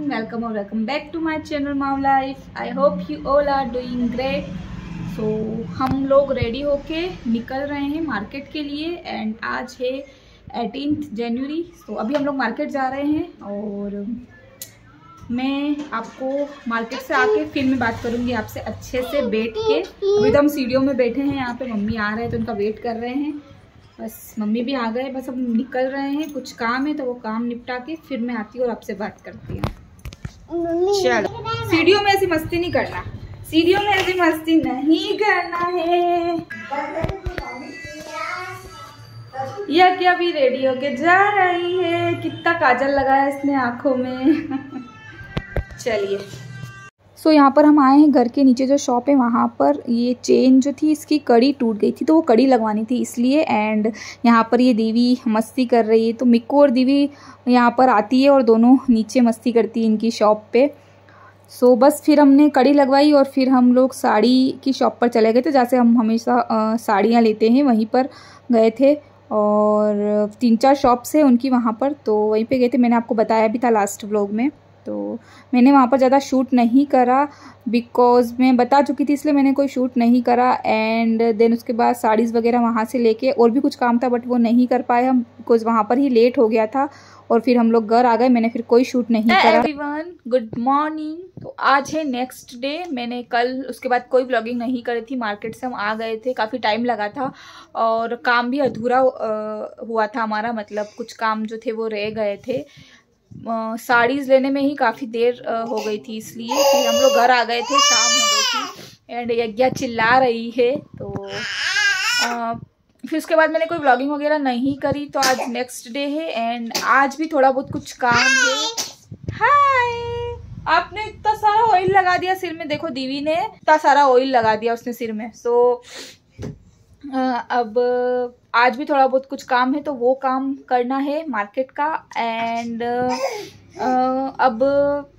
welcome or welcome back to my channel Mom Life. I hope you all are doing great. So हम लोग ready होके निकल रहे हैं मार्केट के लिए एंड आज है 18 जनवरी। तो अभी हम लोग मार्केट जा रहे हैं और मैं आपको मार्केट से आके फिर मैं बात करूंगी आपसे अच्छे से बैठ के। अभी तो हम सीढ़ियों में बैठे हैं, यहाँ पे मम्मी आ रहे हैं तो उनका वेट कर रहे हैं। बस मम्मी भी आ गए, बस हम निकल रहे हैं, कुछ काम है तो वो काम निपटा के फिर मैं आती हूँ और आपसे बात करती हूँ। चलो, सीढ़ियों में ऐसी मस्ती नहीं करना, सीढ़ियों में ऐसी मस्ती नहीं करना है। यह क्या भी रेडी होके जा रही है, कितना काजल लगाया इसने आंखों में। चलिए, सो यहाँ पर हम आए हैं घर के नीचे जो शॉप है वहाँ पर। ये चेन जो थी इसकी कड़ी टूट गई थी तो वो कड़ी लगवानी थी इसलिए। एंड यहाँ पर ये दीवी मस्ती कर रही है तो मिक्कू और दीवी यहाँ पर आती है और दोनों नीचे मस्ती करती है इनकी शॉप पे। सो बस फिर हमने कड़ी लगवाई और फिर हम लोग साड़ी की शॉप पर चले गए थे, जैसे हम हमेशा साड़ियाँ लेते हैं वहीं पर गए थे। और 3-4 शॉप्स है उनकी वहाँ पर, तो वहीं पे गए थे। मैंने आपको बताया भी था लास्ट व्लॉग में। तो मैंने वहाँ पर ज़्यादा शूट नहीं करा बिकॉज़ मैं बता चुकी थी, इसलिए मैंने कोई शूट नहीं करा। एंड देन उसके बाद साड़ीज़ वगैरह वहाँ से लेके और भी कुछ काम था बट वो नहीं कर पाए हम बिकॉज़ वहाँ पर ही लेट हो गया था और फिर हम लोग घर आ गए। मैंने फिर कोई शूट नहीं करा। Everyone good morning. तो आज है नेक्स्ट डे। मैंने कल उसके बाद कोई व्लॉगिंग नहीं करी थी। मार्केट से हम आ गए थे, काफ़ी टाइम लगा था और काम भी अधूरा हुआ था हमारा, मतलब कुछ काम जो थे वो रह गए थे। साड़ीज़ लेने में ही काफ़ी देर हो गई थी, इसलिए फिर हम लोग घर आ गए थे, शाम हो गई थी। एंड यज्ञा चिल्ला रही है तो फिर उसके बाद मैंने कोई व्लॉगिंग वगैरह नहीं करी। तो आज नेक्स्ट डे है एंड आज भी थोड़ा बहुत कुछ काम है। हाय, आपने इतना सारा ऑयल लगा दिया सिर में, देखो दीवी ने इतना सारा ऑयल लगा दिया उसने सिर में। सो अब आज भी थोड़ा बहुत कुछ काम है तो वो काम करना है मार्केट का। एंड अब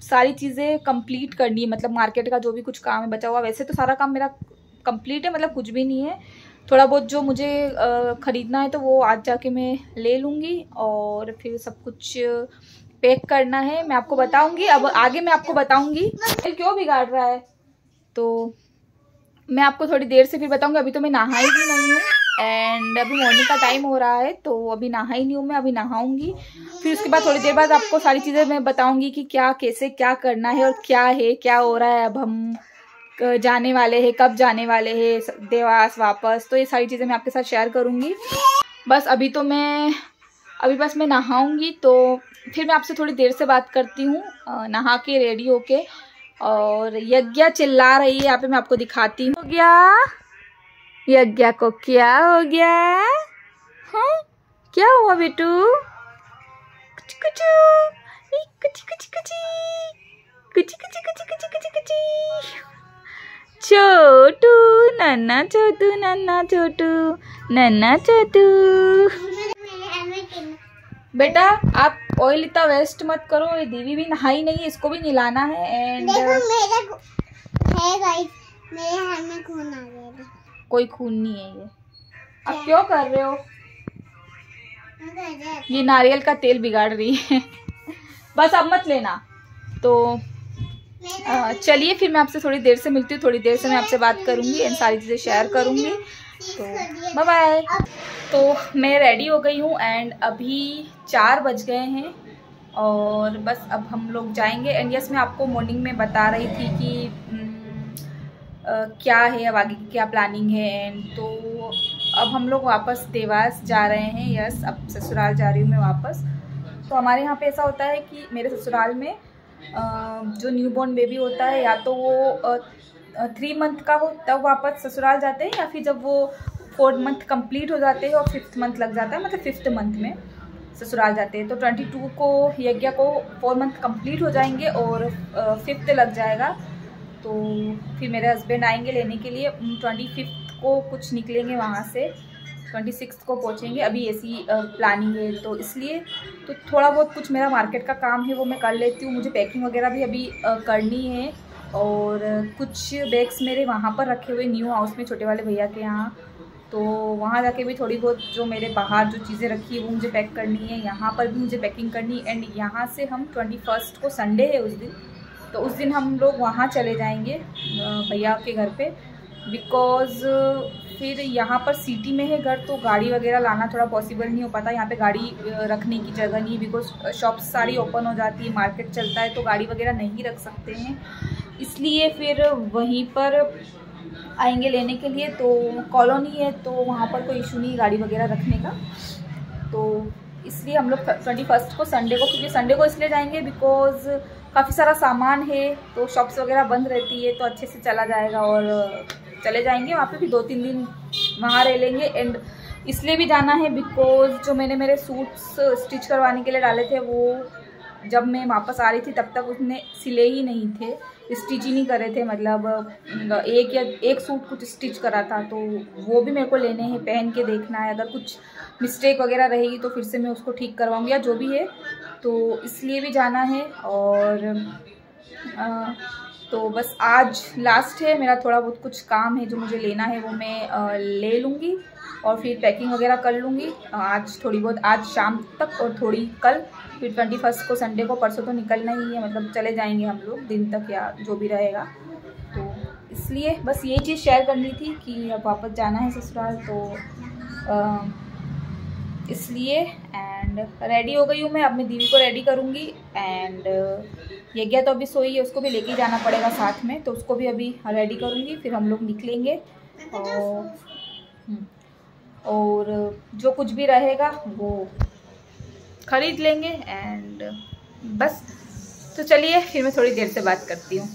सारी चीज़ें कंप्लीट करनी है, मतलब मार्केट का जो भी कुछ काम है बचा हुआ। वैसे तो सारा काम मेरा कंप्लीट है, मतलब कुछ भी नहीं है। थोड़ा बहुत जो मुझे ख़रीदना है तो वो आज जाके मैं ले लूँगी और फिर सब कुछ पैक करना है। मैं आपको बताऊँगी, अब आगे मैं आपको बताऊँगी क्यों बिगाड़ रहा है, तो मैं आपको थोड़ी देर से फिर बताऊँगी। अभी तो मैं नहाई भी नहीं हूँ एंड अभी मॉर्निंग का टाइम हो रहा है तो अभी नहाई नहीं हूँ मैं, अभी नहाऊंगी। फिर उसके बाद थोड़ी देर बाद आपको सारी चीज़ें मैं बताऊंगी कि क्या कैसे क्या करना है और क्या है क्या हो रहा है। अब हम जाने वाले हैं, कब जाने वाले हैं देवास वापस, तो ये सारी चीज़ें मैं आपके साथ शेयर करूँगी। बस अभी बस मैं नहाऊंगी तो फिर मैं आपसे थोड़ी देर से बात करती हूँ, नहा के रेडी होके। और यज्ञा चिल्ला रही है यहाँ पे, मैं आपको दिखाती हूँ। हो गया यज्ञा को, क्या हो गया? हाँ क्या हुआ बेटू? कुछ कुछ कुछ कुछ कुछ कुछ कुछ कुछ कुछ कुछ छोटू नन्ना छोटू नन्ना छोटू नन्ना छोटू। बेटा आप ऑयल इतना वेस्ट मत करो, ये दीवी भी नहाई नहीं है, इसको भी नहलाना है। एंड मेरे हाथ में खून आ गया। कोई खून नहीं है ये। अब क्यों कर रहे हो? ये नारियल का तेल बिगाड़ रही है। बस अब मत लेना। तो चलिए फिर मैं आपसे थोड़ी देर से मिलती हूँ, थोड़ी देर से मैं आपसे बात करूँगी एंड सारी चीज़ें शेयर करूँगी। तो बाय बाय। तो मैं रेडी हो गई हूँ एंड अभी 4 बज गए हैं और बस अब हम लोग जाएंगे। एंड यस, मैं आपको मॉर्निंग में बता रही थी कि क्या है अब आगे की क्या प्लानिंग है। एंड तो अब हम लोग वापस देवास जा रहे हैं। यस, अब ससुराल जा रही हूँ मैं वापस। तो हमारे यहाँ पे ऐसा होता है कि मेरे ससुराल में जो न्यूबॉर्न बेबी होता है या तो वो 3 मंथ का हो तब वापस ससुराल जाते हैं, या फिर जब वो 4 मंथ कंप्लीट हो जाते हैं और 5th मंथ लग जाता है, मतलब 5th मंथ में ससुराल जाते हैं। तो 22 को यज्ञा को 4 मंथ कंप्लीट हो जाएंगे और 5th लग जाएगा। तो फिर मेरे हस्बैंड आएंगे लेने के लिए। 25 को कुछ निकलेंगे वहाँ से, 26 को पहुँचेंगे। अभी ऐसी प्लानिंग है तो इसलिए तो थोड़ा बहुत कुछ मेरा मार्केट का काम है वो मैं कर लेती हूँ। मुझे पैकिंग वगैरह भी अभी करनी है और कुछ बैग्स मेरे वहाँ पर रखे हुए न्यू हाउस में छोटे वाले भैया के यहाँ। तो वहाँ जाके भी थोड़ी बहुत जो मेरे बाहर जो चीज़ें रखी है वो मुझे पैक करनी है, यहाँ पर भी मुझे पैकिंग करनी है। एंड यहाँ से हम 21 को संडे है उस दिन, तो उस दिन हम लोग वहाँ चले जाएंगे भैया के घर पे, बिकॉज़ फिर यहाँ पर सिटी में है घर, तो गाड़ी वगैरह लाना थोड़ा पॉसिबल नहीं हो पाता। यहाँ पे गाड़ी रखने की जगह नहीं है, बिकॉज शॉप्स सारी ओपन हो जाती है, मार्केट चलता है, तो गाड़ी वगैरह नहीं रख सकते हैं। इसलिए फिर वहीं पर आएंगे लेने के लिए। तो कॉलोनी है तो वहाँ पर कोई इशू नहीं गाड़ी वगैरह रखने का, तो इसलिए हम लोग 21 को संडे को, क्योंकि संडे को इसलिए जाएंगे बिकॉज़ काफ़ी सारा सामान है, तो शॉप्स वगैरह बंद रहती है, तो अच्छे से चला जाएगा और चले जाएंगे। वहाँ पे भी 2-3 दिन वहाँ रह लेंगे। एंड इसलिए भी जाना है बिकॉज़ जो मैंने मेरे सूट्स स्टिच करवाने के लिए डाले थे, वो जब मैं वापस आ रही थी तब तक उसने सिले ही नहीं थे, स्टिच ही नहीं करे थे। मतलब एक सूट कुछ स्टिच करा था, तो वो भी मेरे को लेने हैं, पहन के देखना है। अगर कुछ मिस्टेक वगैरह रहेगी तो फिर से मैं उसको ठीक करवाऊँगी या जो भी है, तो इसलिए भी जाना है। और तो बस आज लास्ट है मेरा, थोड़ा बहुत कुछ काम है जो मुझे लेना है, वो मैं ले लूँगी और फिर पैकिंग वगैरह कर लूँगी आज थोड़ी बहुत, आज शाम तक और थोड़ी कल। फिर 21 को संडे को, परसों तो निकलना ही है, मतलब चले जाएंगे हम लोग दिन तक या जो भी रहेगा। तो इसलिए बस ये चीज़ शेयर करनी थी कि अब वापस जाना है ससुराल, तो इसलिए। एंड रेडी हो गई हूँ मैं, अब मैं दीदी को रेडी करूँगी। एंड यज्ञा तो अभी सोई है, उसको भी लेके जाना पड़ेगा साथ में, तो उसको भी अभी रेडी करूँगी, फिर हम लोग निकलेंगे। और जो कुछ भी रहेगा वो खरीद लेंगे। एंड बस, तो चलिए फिर मैं थोड़ी देर से बात करती हूँ।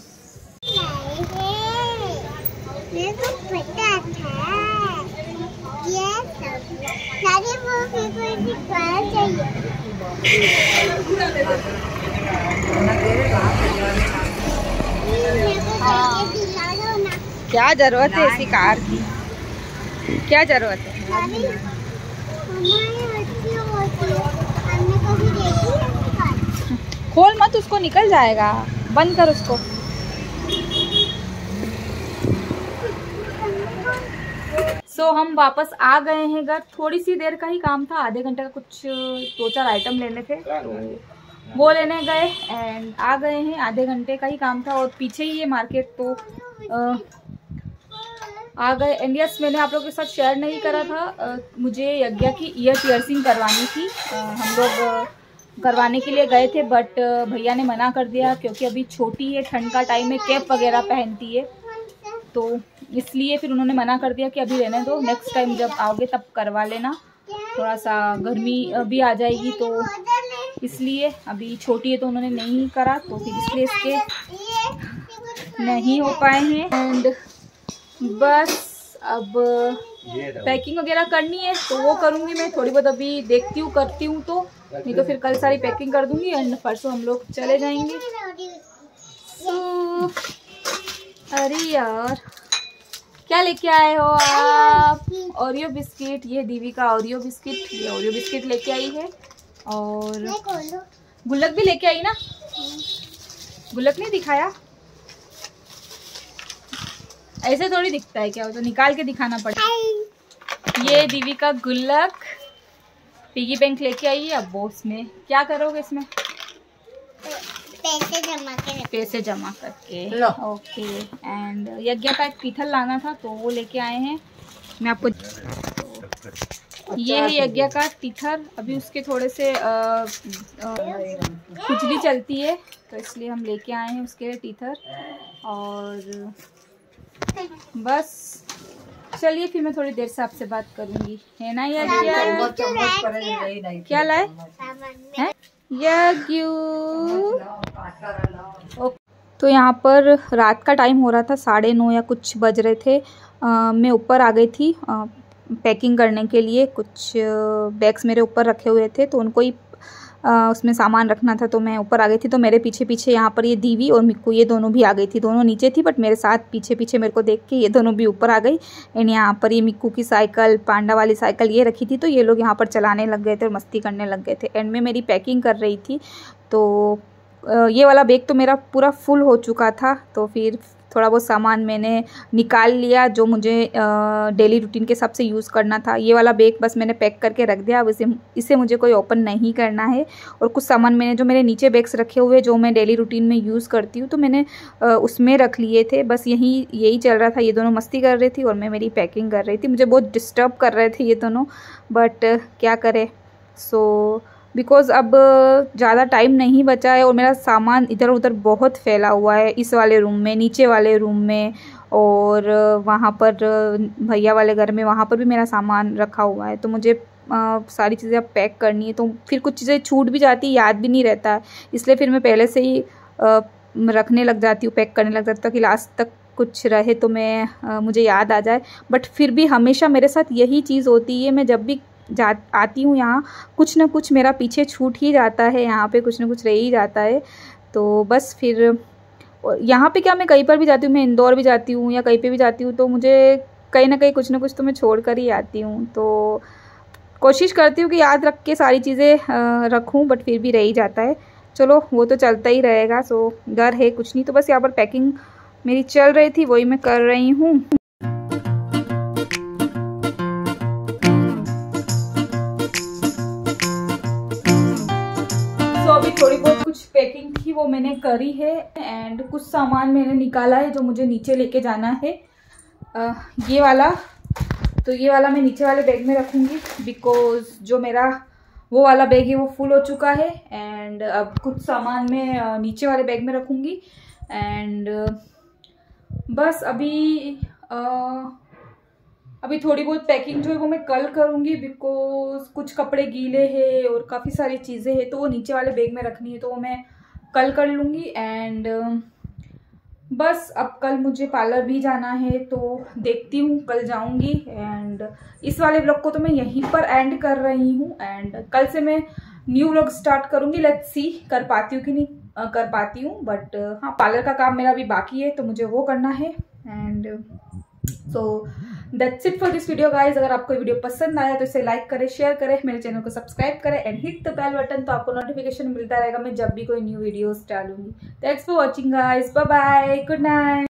मेरे को पता था ये सारी वो क्या जरूरत है ऐसी कार की, क्या जरूरत है? खोल मत उसको, निकल जाएगा, बंद कर उसको। सो हम वापस आ गए हैं घर, थोड़ी सी देर का ही काम था, आधे घंटे का, कुछ 2-4 आइटम लेने थे, तो वो लेने गए एंड आ गए हैं। आधे घंटे का ही काम था और पीछे ही ये मार्केट, तो आ गए। एंड यस, मैंने आप लोगों के साथ शेयर नहीं करा था, मुझे यज्ञा की ईयर पियर्सिंग करवानी थी। हम लोग करवाने के लिए गए थे, बट भैया ने मना कर दिया क्योंकि अभी छोटी है, ठंड का टाइम है, कैप वगैरह पहनती है, तो इसलिए फिर उन्होंने मना कर दिया कि अभी रहने दो, नेक्स्ट टाइम जब आओगे तब करवा लेना, थोड़ा सा गर्मी भी आ जाएगी, तो इसलिए अभी छोटी है तो उन्होंने नहीं करा, तो फिर इसलिए इसके नहीं हो पाए हैं। एंड बस अब पैकिंग वगैरह करनी है, तो वो करूँगी मैं थोड़ी बहुत, अभी देखती हूँ करती हूँ, तो नहीं तो फिर कल सारी पैकिंग कर दूँगी एंड परसों हम लोग चले जाएंगे। अरे यार, क्या लेके आए हो आप? ओरियो बिस्किट, ये दीवी का ओरियो बिस्किट, ये ओरियो बिस्किट लेके आई है। और गुल्लक भी लेके आई ना, गुल्लक नहीं दिखाया, ऐसे थोड़ी दिखता है, क्या हो तो निकाल के दिखाना पड़ेगा। ये दीवी का गुल्लक, पिगी बैंक लेके आई है। अब वो इसमें क्या करोगे? इसमें पैसे जमा करके। ओके। एंड यज्ञा का एक पीठल लाना था, तो वो लेके आए हैं। मैं आपको ये है यज्ञा का टीथर, अभी उसके थोड़े से खुजली चलती है, तो इसलिए हम लेके आए हैं उसके टीथर। और बस चलिए फिर मैं थोड़ी देर से आपसे बात करूंगी, है ना यज्ञा? क्या लाए हैं यज्ञू? तो यहाँ पर रात का टाइम हो रहा था, 9:30 या कुछ बज रहे थे। मैं ऊपर आ गई थी पैकिंग करने के लिए, कुछ बैग्स मेरे ऊपर रखे हुए थे, तो उनको ही उसमें सामान रखना था, तो मैं ऊपर आ गई थी। तो मेरे पीछे पीछे यहाँ पर ये दीवी और मिक्कू, ये दोनों भी आ गई थी। दोनों नीचे थी बट मेरे साथ पीछे पीछे मेरे को देख के ये दोनों भी ऊपर आ गई। एंड यहाँ पर ये मिक्कू की साइकिल, पांडा वाली साइकिल ये रखी थी, तो ये लोग यहाँ पर चलाने लग गए थे और मस्ती करने लग गए थे। एंड में मेरी पैकिंग कर रही थी, तो ये वाला बैग तो मेरा पूरा फुल हो चुका था, तो फिर थोड़ा बहुत सामान मैंने निकाल लिया जो मुझे डेली रूटीन के हिसाब से यूज़ करना था। ये वाला बैग बस मैंने पैक करके रख दिया, अब इसे मुझे कोई ओपन नहीं करना है। और कुछ सामान मैंने जो मेरे नीचे बैग्स रखे हुए जो मैं डेली रूटीन में यूज़ करती हूँ तो मैंने उसमें रख लिए थे। बस यही चल रहा था। ये दोनों मस्ती कर रही थी और मैं मेरी पैकिंग कर रही थी। मुझे बहुत डिस्टर्ब कर रहे थे ये दोनों, बट क्या करें। सो बिकॉज़ अब ज़्यादा टाइम नहीं बचा है और मेरा सामान इधर उधर बहुत फैला हुआ है, इस वाले रूम में, नीचे वाले रूम में, और वहाँ पर भैया वाले घर में, वहाँ पर भी मेरा सामान रखा हुआ है। तो मुझे सारी चीज़ें अब पैक करनी है, तो फिर कुछ चीज़ें छूट भी जाती है, याद भी नहीं रहता है, इसलिए फिर मैं पहले से ही रखने लग जाती हूँ, पैक करने लग जाती हूँ कि लास्ट तक कुछ रहे तो मैं मुझे याद आ जाए। बट फिर भी हमेशा मेरे साथ यही चीज़ होती है, मैं जब भी आती हूँ यहाँ कुछ ना कुछ मेरा पीछे छूट ही जाता है, यहाँ पे कुछ ना कुछ रह ही जाता है। तो बस फिर यहाँ पे क्या, मैं कहीं पर भी जाती हूँ, मैं इंदौर भी जाती हूँ या कहीं पे भी जाती हूँ तो मुझे कहीं ना कहीं कुछ ना कुछ तो मैं छोड़ कर ही आती हूँ। तो कोशिश करती हूँ कि याद रख के सारी चीज़ें रखूँ, बट फिर भी रह ही जाता है। चलो वो तो चलता ही रहेगा। सो घर है कुछ नहीं, तो बस यहाँ पर पैकिंग मेरी चल रही थी, वही मैं कर रही हूँ। तो अभी थोड़ी बहुत कुछ पैकिंग थी वो मैंने करी है, एंड कुछ सामान मैंने निकाला है जो मुझे नीचे लेके जाना है। ये वाला मैं नीचे वाले बैग में रखूँगी, बिकॉज़ जो मेरा वो वाला बैग है वो फुल हो चुका है। एंड अब कुछ सामान मैं नीचे वाले बैग में रखूँगी। एंड बस अभी थोड़ी बहुत पैकिंग जो है वो मैं कल करूँगी, बिकॉज़ कुछ कपड़े गीले हैं और काफ़ी सारी चीज़ें हैं तो वो नीचे वाले बैग में रखनी है, तो वो मैं कल कर लूँगी। एंड बस अब कल मुझे पार्लर भी जाना है, तो देखती हूँ कल जाऊँगी। एंड इस वाले व्लॉग को तो मैं यहीं पर एंड कर रही हूँ, एंड कल से मैं न्यू व्लॉग स्टार्ट करूँगी। लेट्स सी कर पाती हूँ कि नहीं कर पाती हूँ, बट हाँ, पार्लर का काम मेरा अभी बाकी है तो मुझे वो करना है। And so that's it for this video guys. अगर आपको वीडियो पसंद आया तो इसे लाइक करें, शेयर करें, मेरे चैनल को सब्सक्राइब करें and hit the bell button, तो आपको नोटिफिकेशन मिलता रहेगा मैं जब भी कोई न्यू वीडियोस डालूंगी। Thanks for watching guys, bye bye, good night.